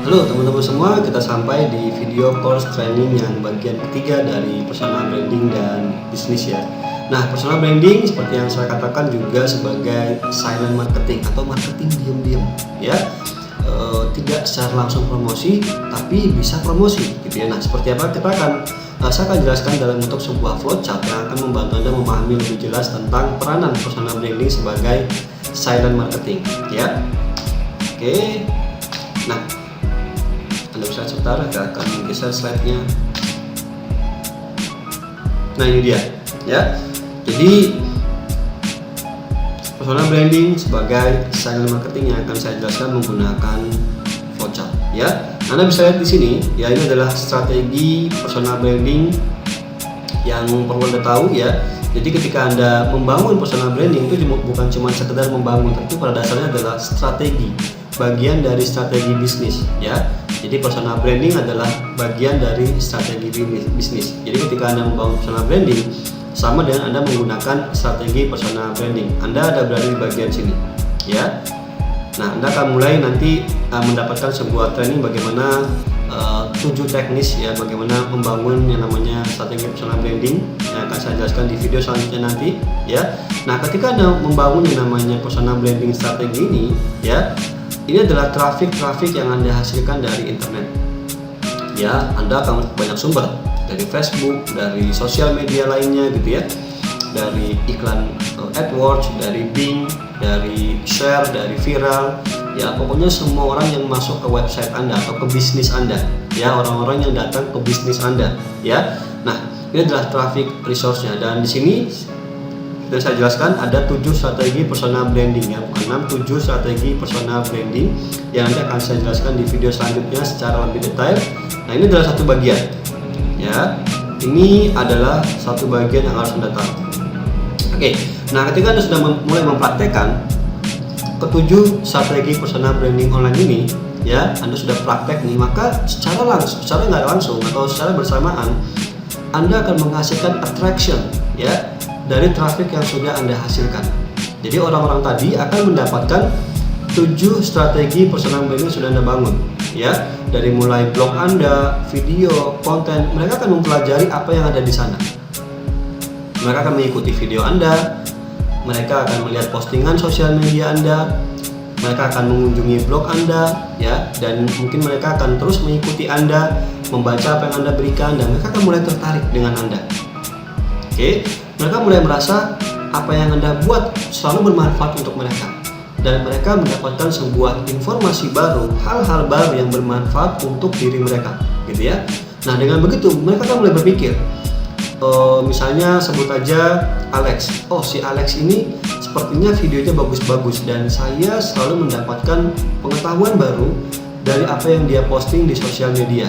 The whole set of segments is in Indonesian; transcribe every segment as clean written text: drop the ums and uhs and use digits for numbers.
Halo teman-teman semua, kita sampai di video course training yang bagian ketiga dari personal branding dan bisnis ya. Nah, personal branding seperti yang saya katakan juga sebagai silent marketing atau marketing diam-diam ya. Tidak secara langsung promosi, tapi bisa promosi gitu ya. Nah, seperti apa saya akan jelaskan dalam bentuk sebuah flowchart yang akan membantu Anda memahami lebih jelas tentang peranan personal branding sebagai silent marketing ya. Oke. Nah, Anda bisa sebentar, saya akan geser slide-nya. Nah, ini dia ya. Jadi personal branding sebagai silent marketing yang akan saya jelaskan menggunakan flowchart ya. Anda bisa lihat di sini ya, ini adalah strategi personal branding yang perlu Anda tahu ya. Jadi ketika Anda membangun personal branding itu bukan cuma sekedar membangun, tapi pada dasarnya adalah strategi, bagian dari strategi bisnis ya. Jadi personal branding adalah bagian dari strategi bisnis. Jadi ketika Anda membangun personal branding sama dengan Anda menggunakan strategi personal branding. Anda ada berada di bagian sini ya. Nah, Anda akan mulai nanti mendapatkan sebuah training bagaimana 7 teknis ya, bagaimana membangun yang namanya strategi personal branding yang akan saya jelaskan di video selanjutnya nanti ya. Nah, ketika Anda membangun yang namanya personal branding strategi ini ya, ini adalah traffic yang Anda hasilkan dari internet ya. Anda akan banyak sumber dari Facebook, dari sosial media lainnya gitu ya, dari iklan AdWords, dari Bing, dari share, dari viral ya. Pokoknya semua orang yang masuk ke website Anda atau ke bisnis Anda ya, orang-orang yang datang ke bisnis Anda ya. Nah, ini adalah traffic resource-nya, dan di sini sudah saya jelaskan ada 7 strategi personal branding ya, bukan 7 strategi personal branding yang nanti akan saya jelaskan di video selanjutnya secara lebih detail. Nah, ini adalah satu bagian ya, ini adalah satu bagian yang harus Anda tahu. Oke, nah ketika Anda sudah mulai mempraktekkan ketujuh strategi personal branding online ini ya, Anda sudah praktek nih, maka secara nggak langsung atau secara bersamaan Anda akan menghasilkan attraction ya dari traffic yang sudah Anda hasilkan. Jadi orang-orang tadi akan mendapatkan 7 strategi personal branding yang sudah Anda bangun ya. Dari mulai blog Anda, video, konten, mereka akan mempelajari apa yang ada di sana. Mereka akan mengikuti video Anda, mereka akan melihat postingan sosial media Anda, mereka akan mengunjungi blog Anda ya, dan mungkin mereka akan terus mengikuti Anda, membaca apa yang Anda berikan, dan mereka akan mulai tertarik dengan Anda. Oke, mereka mulai merasa apa yang Anda buat selalu bermanfaat untuk mereka, dan mereka mendapatkan sebuah informasi baru, hal-hal baru yang bermanfaat untuk diri mereka gitu ya. Nah, dengan begitu mereka akan mulai berpikir, misalnya sebut aja Alex. Oh, si Alex ini sepertinya videonya bagus-bagus dan saya selalu mendapatkan pengetahuan baru dari apa yang dia posting di sosial media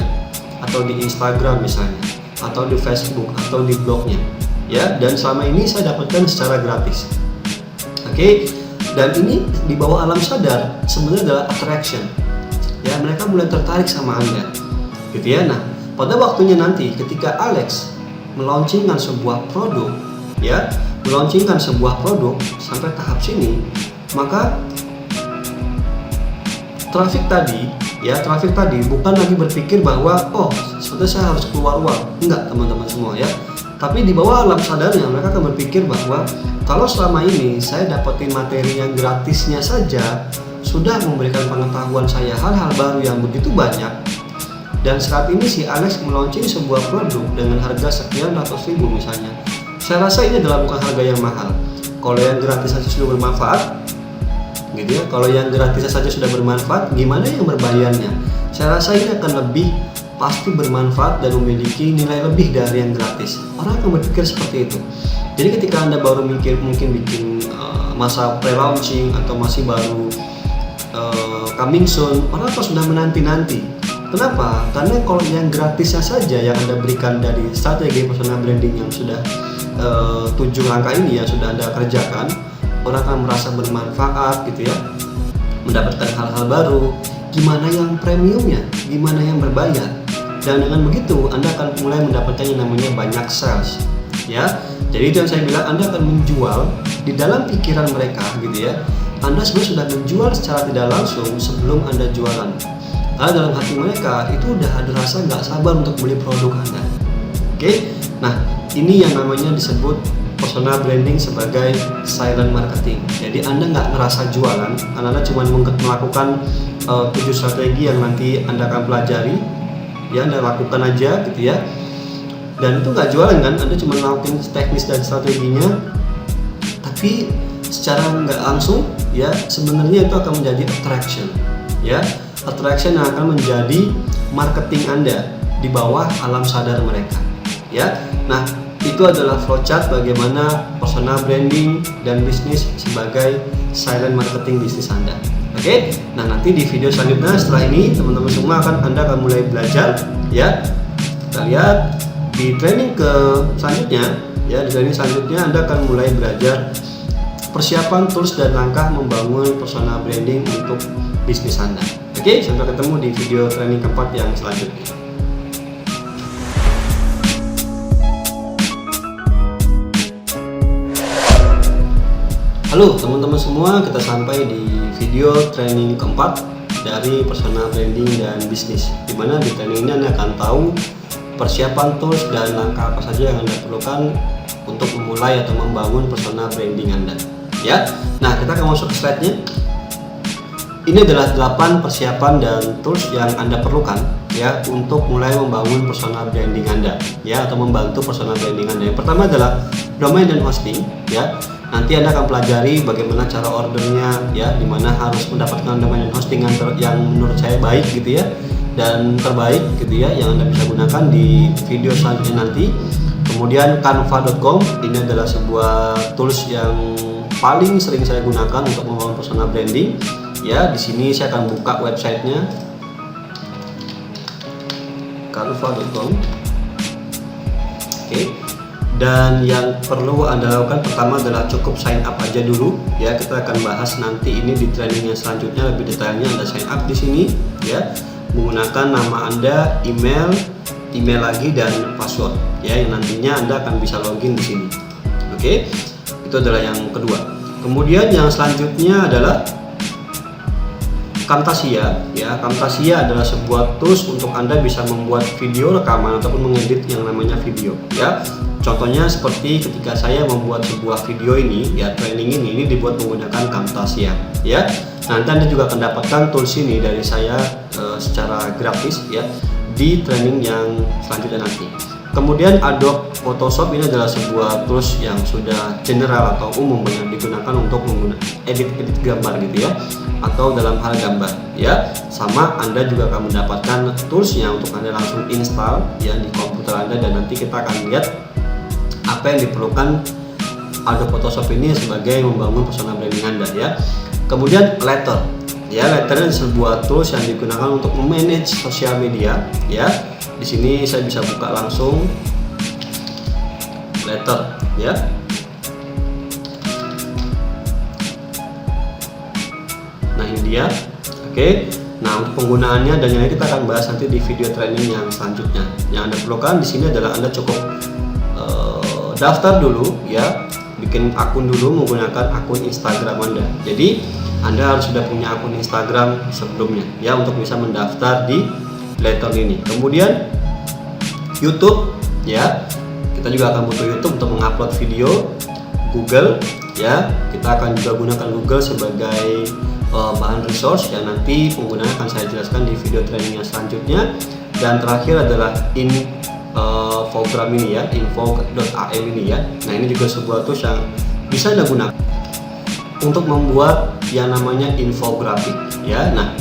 atau di Instagram misalnya, atau di Facebook atau di blognya ya, dan selama ini saya dapatkan secara gratis. Oke, dan ini di bawah alam sadar sebenarnya adalah attraction ya, mereka mulai tertarik sama Anda gitu ya. Nah, pada waktunya nanti ketika Alex meluncurkan sebuah produk ya, meluncurkan sebuah produk sampai tahap sini, maka traffic tadi bukan lagi berpikir bahwa oh sebetulnya saya harus keluar uang, enggak teman-teman semua ya. Tapi di bawah alam sadarnya mereka akan berpikir bahwa kalau selama ini saya dapetin materi yang gratisnya saja sudah memberikan pengetahuan saya hal-hal baru yang begitu banyak, dan saat ini si Alex meluncurkan sebuah produk dengan harga sekian ratus ribu misalnya, saya rasa ini adalah bukan harga yang mahal. Kalau yang gratis saja sudah bermanfaat gitu ya, kalau yang gratis saja sudah bermanfaat, gimana yang berbayarnya? Saya rasa ini akan lebih pasti bermanfaat dan memiliki nilai lebih dari yang gratis. Orang akan berpikir seperti itu. Jadi ketika Anda baru mungkin bikin masa pre-launching atau masih baru coming soon, orang akan sudah menanti-nanti. Kenapa? Karena kalau yang gratisnya saja yang Anda berikan dari strategi personal branding yang sudah 7 langkah ini yang sudah Anda kerjakan, orang akan merasa bermanfaat gitu ya, mendapatkan hal-hal baru. Gimana yang premiumnya? Gimana yang berbayar? Dan dengan begitu Anda akan mulai mendapatkan yang namanya banyak sales ya. Jadi itu yang saya bilang, Anda akan menjual di dalam pikiran mereka gitu ya. Anda sebenarnya sudah menjual secara tidak langsung sebelum Anda jualan. Karena dalam hati mereka itu udah ada rasa nggak sabar untuk beli produk Anda. Oke, nah ini yang namanya disebut personal branding sebagai silent marketing. Jadi Anda nggak ngerasa jualan, Anda cuma melakukan 7 strategi yang nanti Anda akan pelajari, ya Anda lakukan aja gitu ya. Dan itu nggak jualan kan, Anda cuma melakukan teknis dan strateginya, tapi secara nggak langsung ya sebenarnya itu akan menjadi attraction, ya attraction yang akan menjadi marketing Anda di bawah alam sadar mereka, ya. Nah itu adalah flowchart bagaimana personal branding dan bisnis sebagai silent marketing bisnis Anda. Oke, nah nanti di video selanjutnya setelah ini teman-teman semua Anda akan mulai belajar, ya. Kita lihat di training selanjutnya, ya di training selanjutnya Anda akan mulai belajar persiapan tools dan langkah membangun personal branding untuk bisnis Anda. Oke, sampai ketemu di video training keempat yang selanjutnya. Halo teman-teman semua, kita sampai di video training keempat dari personal branding dan bisnis, dimana di training ini Anda akan tahu persiapan tools dan langkah apa saja yang Anda perlukan untuk memulai atau membangun personal branding Anda, ya. Nah kita akan masuk ke slide-nya. Ini adalah 8 persiapan dan tools yang Anda perlukan, ya, untuk mulai membangun personal branding Anda, ya, atau membantu personal branding Anda. Yang pertama adalah domain dan hosting, ya. Nanti Anda akan pelajari bagaimana cara ordernya, ya, dimana harus mendapatkan domain dan hosting yang menurut saya baik gitu ya, dan terbaik gitu ya, yang Anda bisa gunakan di video selanjutnya nanti. Kemudian canva.com, ini adalah sebuah tools yang paling sering saya gunakan untuk membangun personal branding. Ya, di sini saya akan buka websitenya, canva.com. Oke. Dan yang perlu Anda lakukan pertama adalah cukup sign up aja dulu, ya. Kita akan bahas nanti ini di training yang selanjutnya lebih detailnya. Anda sign up di sini, ya, menggunakan nama Anda, email lagi dan password, ya, yang nantinya Anda akan bisa login di sini. Oke. Itu adalah yang kedua. Kemudian yang selanjutnya adalah Camtasia, ya. Camtasia adalah sebuah tools untuk Anda bisa membuat video rekaman ataupun mengedit yang namanya video, ya. Contohnya seperti ketika saya membuat sebuah video ini, ya, training ini dibuat menggunakan Camtasia, ya. Nanti Anda juga akan dapatkan tools ini dari saya secara gratis, ya, di training yang selanjutnya nanti. Kemudian Adobe Photoshop ini adalah sebuah tools yang sudah general atau umum yang digunakan untuk edit gambar gitu ya, atau dalam hal gambar, ya. Sama Anda juga akan mendapatkan toolsnya untuk Anda langsung install, ya, di komputer Anda, dan nanti kita akan lihat apa yang diperlukan Adobe Photoshop ini sebagai membangun personal branding Anda, ya. Kemudian Letter, ya. Letter adalah sebuah tools yang digunakan untuk memanage sosial media, ya. Di sini saya bisa buka langsung Letter, ya. Nah ini dia. Oke. Nah untuk penggunaannya dan yang lain kita akan bahas nanti di video training yang selanjutnya. Yang Anda perlukan di sini adalah Anda cukup daftar dulu, ya, bikin akun dulu menggunakan akun Instagram Anda. Jadi Anda harus sudah punya akun Instagram sebelumnya, ya, untuk bisa mendaftar di Letter ini. Kemudian YouTube, ya, kita juga akan butuh YouTube untuk mengupload video. Google, ya, kita akan juga gunakan Google sebagai bahan resource yang nanti penggunanya akan saya jelaskan di video training yang selanjutnya. Dan terakhir adalah infogram ini, ya, info.am ini, ya. Nah ini juga sebuah tools yang bisa Anda gunakan untuk membuat yang namanya infografik, ya. Nah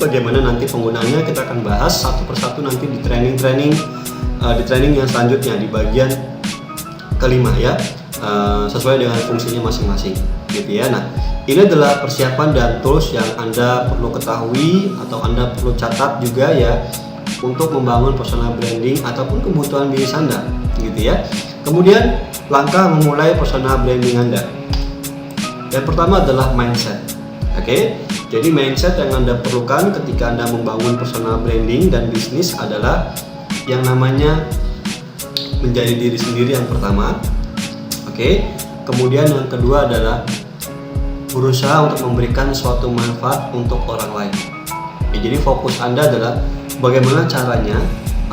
bagaimana nanti penggunaannya kita akan bahas satu persatu nanti di training yang selanjutnya di bagian kelima, ya, sesuai dengan fungsinya masing-masing gitu, ya. Nah ini adalah persiapan dan tools yang Anda perlu ketahui atau Anda perlu catat juga, ya, untuk membangun personal branding ataupun kebutuhan bisnis Anda gitu, ya. Kemudian langkah memulai personal branding Anda. Yang pertama adalah mindset. Oke. Jadi mindset yang Anda perlukan ketika Anda membangun personal branding dan bisnis adalah yang namanya menjadi diri sendiri yang pertama. Oke. Kemudian yang kedua adalah berusaha untuk memberikan suatu manfaat untuk orang lain. Ya, jadi fokus Anda adalah bagaimana caranya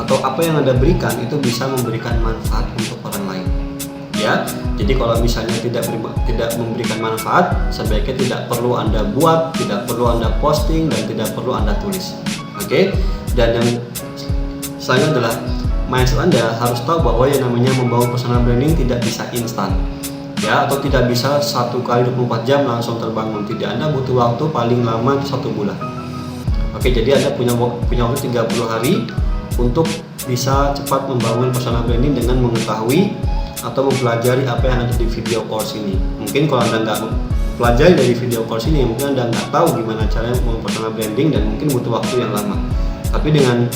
atau apa yang Anda berikan itu bisa memberikan manfaat untuk orang lain. Ya, jadi kalau misalnya tidak memberikan manfaat, sebaiknya tidak perlu Anda buat, tidak perlu Anda posting, dan tidak perlu Anda tulis. Oke? Dan yang selanjutnya adalah mindset Anda harus tahu bahwa yang namanya membangun personal branding tidak bisa instan. Ya, atau tidak bisa 1 kali 24 jam langsung terbangun. Tidak, Anda butuh waktu paling lama 1 bulan. Oke, jadi Anda punya waktu 30 hari untuk bisa cepat membangun personal branding dengan mengetahui atau mempelajari apa yang ada di video course ini. Mungkin kalau Anda nggak pelajari dari video course ini, mungkin Anda nggak tahu gimana caranya membangun personal branding dan mungkin butuh waktu yang lama. Tapi dengan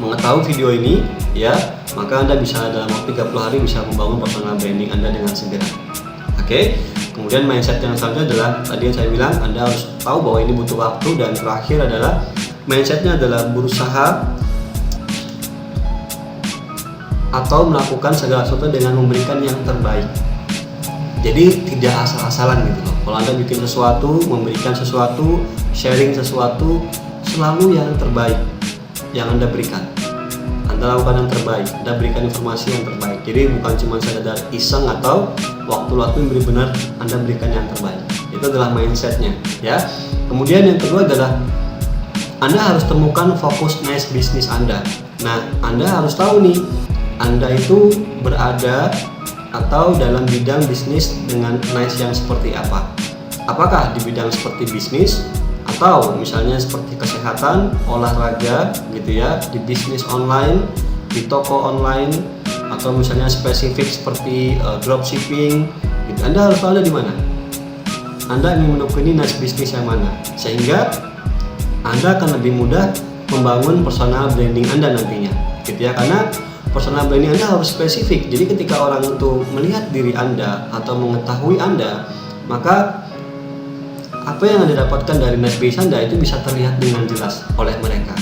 mengetahui video ini, ya, maka Anda bisa dalam waktu 30 hari bisa membangun personal branding Anda dengan segera. Oke. Kemudian mindset yang selanjutnya adalah tadi yang saya bilang, Anda harus tahu bahwa ini butuh waktu, dan terakhir adalah mindsetnya adalah berusaha atau melakukan segala sesuatu dengan memberikan yang terbaik. Jadi tidak asal-asalan gitu loh. Kalau Anda bikin sesuatu, memberikan sesuatu, sharing sesuatu, selalu yang terbaik yang Anda berikan. Anda lakukan yang terbaik, Anda berikan informasi yang terbaik. Jadi bukan cuma sekedar iseng atau waktu-waktu yang benar-benar Anda berikan yang terbaik. Itu adalah mindsetnya, ya. Kemudian yang kedua adalah Anda harus temukan fokus niche bisnis Anda. Nah, Anda harus tahu nih, Anda itu berada atau dalam bidang bisnis dengan niche yang seperti apa. Apakah di bidang seperti bisnis, atau misalnya seperti kesehatan, olahraga gitu ya, di bisnis online, di toko online, atau misalnya spesifik seperti dropshipping gitu. Anda harus tahu di mana. Anda ingin menekuni niche bisnis yang mana, sehingga Anda akan lebih mudah membangun personal branding Anda nantinya gitu ya. Karena personal branding Anda harus spesifik. Jadi ketika orang itu melihat diri Anda atau mengetahui Anda, maka apa yang Anda dapatkan dari niche bisnis Anda itu bisa terlihat dengan jelas oleh mereka.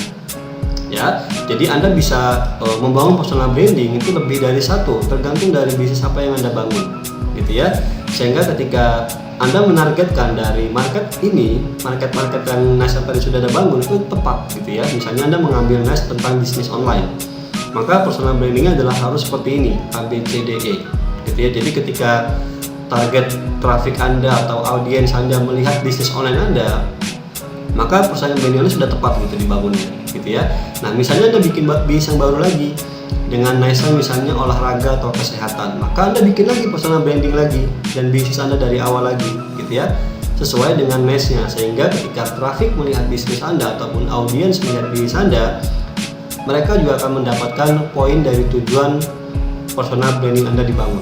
Ya, jadi Anda bisa membangun personal branding itu lebih dari satu, tergantung dari bisnis apa yang Anda bangun, gitu ya. Sehingga ketika Anda menargetkan dari market ini, market yang niche tadi sudah Anda bangun itu tepat, gitu ya. Misalnya Anda mengambil niche tentang bisnis online, maka personal brandingnya adalah harus seperti ini, ABCDE, gitu ya. Jadi ketika target traffic Anda atau audiens Anda melihat bisnis online Anda, maka personal branding Anda sudah tepat gitu dibangunnya, gitu ya. Nah, misalnya Anda bikin bisnis yang baru lagi dengan niche misalnya olahraga atau kesehatan, maka Anda bikin lagi personal branding lagi dan bisnis Anda dari awal lagi, gitu ya, sesuai dengan niche-nya, sehingga ketika traffic melihat bisnis Anda ataupun audiens melihat bisnis Anda, mereka juga akan mendapatkan poin dari tujuan personal branding Anda dibangun.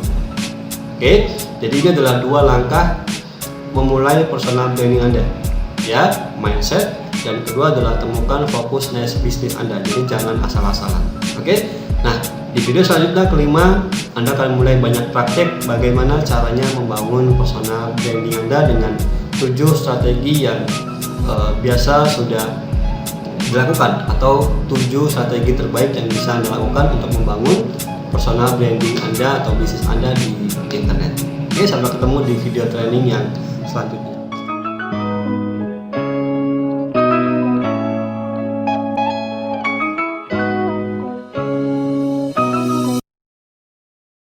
Oke, jadi ini adalah 2 langkah memulai personal branding Anda, ya, mindset, dan kedua adalah temukan fokus niche bisnis Anda. Jadi jangan asal-asalan. Oke, nah di video selanjutnya kelima, Anda akan mulai banyak praktek bagaimana caranya membangun personal branding Anda dengan 7 strategi yang biasa sudah dilakukan, atau 7 strategi terbaik yang bisa Anda lakukan untuk membangun personal branding Anda atau bisnis Anda di internet. Oke, sampai ketemu di video training yang selanjutnya.